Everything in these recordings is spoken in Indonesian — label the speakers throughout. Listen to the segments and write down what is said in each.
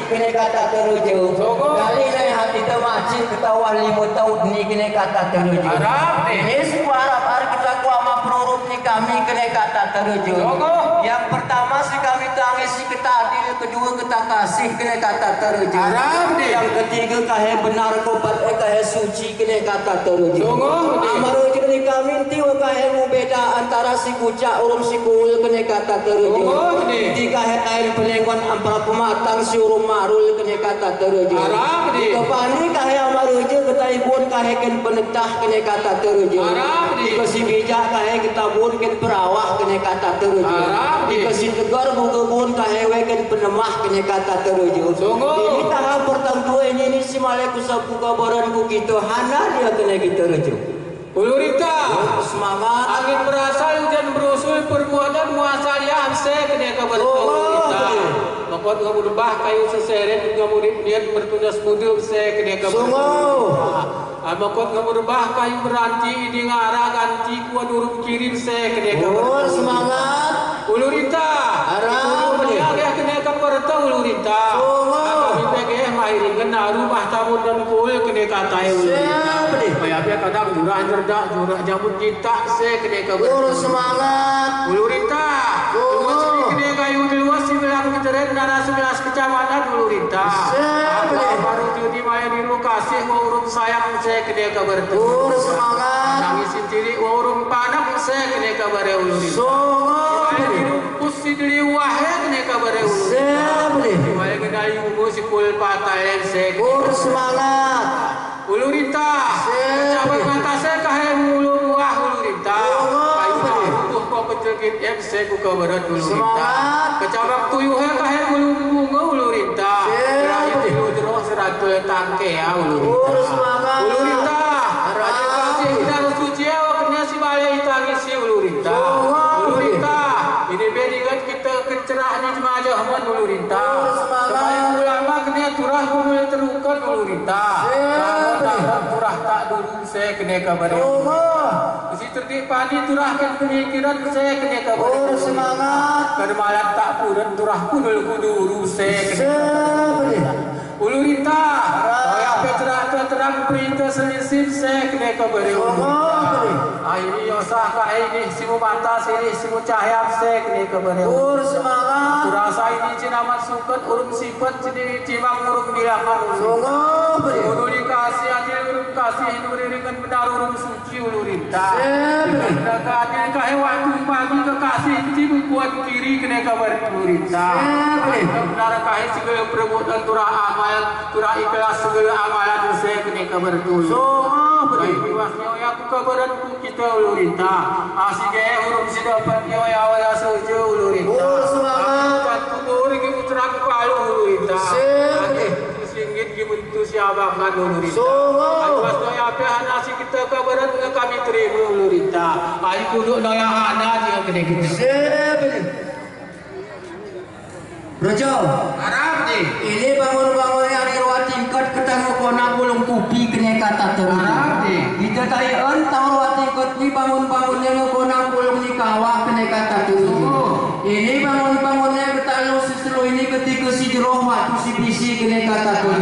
Speaker 1: kene kata teruju. Kali lain hati termacin ketawa 5 tahun ni kene kata teruju. Yesus harap hari kita kuama perurup ni kami kene kata teruju. Yang pertama si kami tangis si kita adil, kedua kita kasih kene kata teruju. Yang ketiga kahe benar kobat kahe suci kene kata teruju. Amaruju minti kahe mu beda antara si kucak urung si kuul kene kata teruju. Di kahe air pelengkon ampara pematang si urung marul kene kata teruju. Di kepani kahe amaruju ketaibun kahe ken penetah kene kata teruju. Di si bijak kahe ketabun ken perawah kene kata teruju. Di si tegar bukebun kahe ken penemah kene kata teruju. Ini tahap pertentu ini si maleku sapu kabaran ku gitu hana dia kena kita rujuk.
Speaker 2: Ulurita
Speaker 1: semangat
Speaker 2: angin berasal hujan berusul perbuatan muasalia hamse kena kabar ulurita. Makot ngamudbah kayu seseret ngamudip niat bertunas mudup se kena kabar. Makot ngamudbah kayu beranti ini ngara ganti kuat urup kirim se kena kabar.
Speaker 1: Semangat
Speaker 2: ulurita. Arah dia kena kabar ulurita. Iringan naru bahtamun dan kul kene katai ulurita. Bayapnya kadang jurah jerdak jurah jambut kita se kene kabar.
Speaker 1: Semangat
Speaker 2: ulurita. Luas kene kayu luas si belang keceret nara 11 kecamatan ulurita. Baru jadi maya di lokasi urung sayang se kene kabar.
Speaker 1: Semangat
Speaker 2: nangis sendiri urung panak se kene kabar ulurita. Sidri wahya kene kabare ulurita. Wahya kena yugo si kul pataen se.
Speaker 1: Semangat
Speaker 2: ulurita. Cabang mata se kahe ulu wah ulurita. Kayu kok kecekit ek se ku kabarat ulurita. Kecabang tuyuh kahe ulu bunga ulurita. Rayu tilu jero seratul tangke ya ulurita. Ulurita. Raja kasih kita suci awaknya si balai tangis si ulurita. Ulurita. Ini beringat kita kencerahnya jemaah Ahmad ulurita. Sebagai ulama kena turah kumul terukan ulurita. Turah tak dulu saya kena kabar. Isi terdik padi turah kan pemikiran saya kena kabar.
Speaker 1: Semangat
Speaker 2: Kermalan tak pun turah kunul kuduru saya kena kabar. Ulurita. Saya cerah terang perintah selisih saya kena kabar. Ini yosah ka ini simu mata sini simu cahaya sek ni kebenar.
Speaker 1: Semangat.
Speaker 2: Kurasa ini cinamat suket urung sifat sini cimang urung dilakan.
Speaker 1: Sungguh.
Speaker 2: Ulu dikasih adil urung kasih nurikan benar urung suci ulurita. Mereka adil kahe waktu pagi kekasih cibu kuat kiri kena kabar ulurita. Benar kahe segala perbuatan turah amal turah ikhlas segala amalan sek kena kabar ulurita. Baik wasnya ya kabaran kita ulurita. Asih gaya huruf si dapat ya sejo ulurita. Semangat kubur ki putra palu ulurita. Singgit ki bentu siapa kan ulurita. Wasnya ya apa nasi kita kabaran kami terima ulurita. Ai kudu no ya ana dia kene kita.
Speaker 1: Rojo,
Speaker 2: Arab ni.
Speaker 1: Ini bangun-bangun yang irwa tingkat ketemu kona bulung kupi kene kata terus.
Speaker 2: Arab ni.
Speaker 1: Kita tahu tahu tingkat ni bangun-bangun yang kona bulung ni kawah kene kata terus. Ini bangun-bangunnya ketalu seselu ini ketika si jeroh waktu si bisi kene kata terus.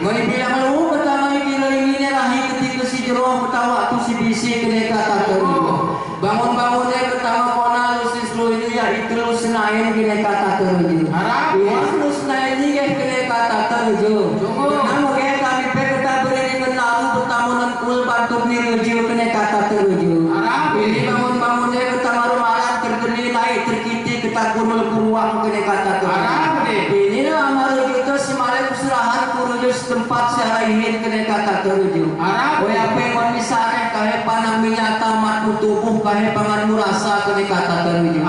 Speaker 1: Ngai bilang lu pertama ini rahi ketika si jeroh ketawa waktu si bisi kene kata terus. Bangun-bangunnya ketawa kona lu seselu ini ya itu lu senayan kene kata terus. Harus naik ni kena kata terju. Namun kami kita beri kenalu pertamunan kul bantu niruju kena kata terju. Ini bangun-bangunnya kita malam tergeni naik terkiti kita kunul kuruang kena kata terju. Ini amaru kita semalai keserahan kuruju setempat seharian kena kata terju. Oya pengon misalnya kaya panang minyak tamat tubuh kaya pangan murasa kena kata terju.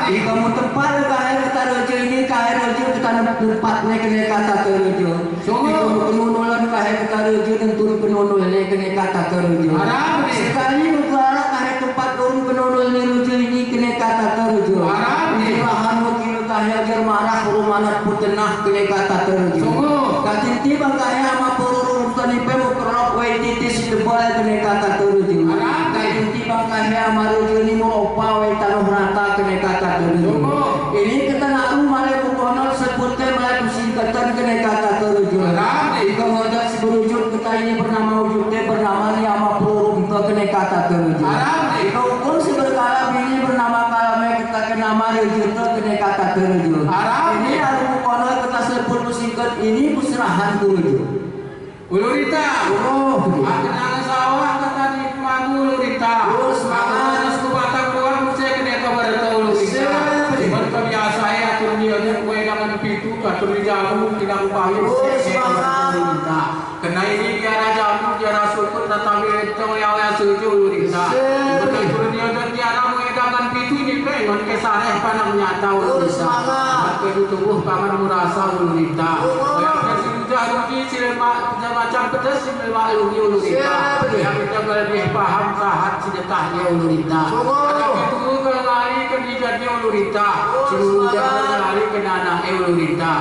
Speaker 1: Di kamu tempat kaya kita terju ini kaya rujuk kita tempatnya kena kata terujuk. Turun penunulan kaya kita rujuk dan turun penunulnya kena kata terujuk. Sekali negara kaya tempat turun penunulnya rujuk ini kena kata terujuk. Bahan wakil kaya jermarah rumanat putenah kena kata terujuk. Katinti bang kaya ama pururun tanipe mukerok waititis debal kena kata terujuk. Katinti bang kaya ama rujuk ini muropa waitanoh rata kena kata terujuk. Ini kita naru malai bukonol sebutnya malai singkatan kena kata terujuk. Jika ngajak si berujud kita ini bernama wujudnya bernama ni ama purum ke kena kata terujuk. Jika ukur si berkala ini bernama kalamnya kita kena nama wujud ke kena kata terujuk. Ini naru bukonol kita sebut singkat ini pusrahan terujuk.
Speaker 2: Ulurita. Kenangan sawah kata di ulurita. jamu tidak upaya ulurita. Kena ini biara jamu biara syukur tetapi itu yang setuju ulurita. Betul dunia dan tiada mengedakan pitu ini pengen kesareh panang nyata ulurita. Maka tubuh pangan merasa ulurita. Yang sudah rugi silema macam pedas silema ulurita. Yang kita lebih paham sahat sedekahnya ulurita. Itu kelari ke dijadinya ulurita. Sudah kelari ke anak ulurita.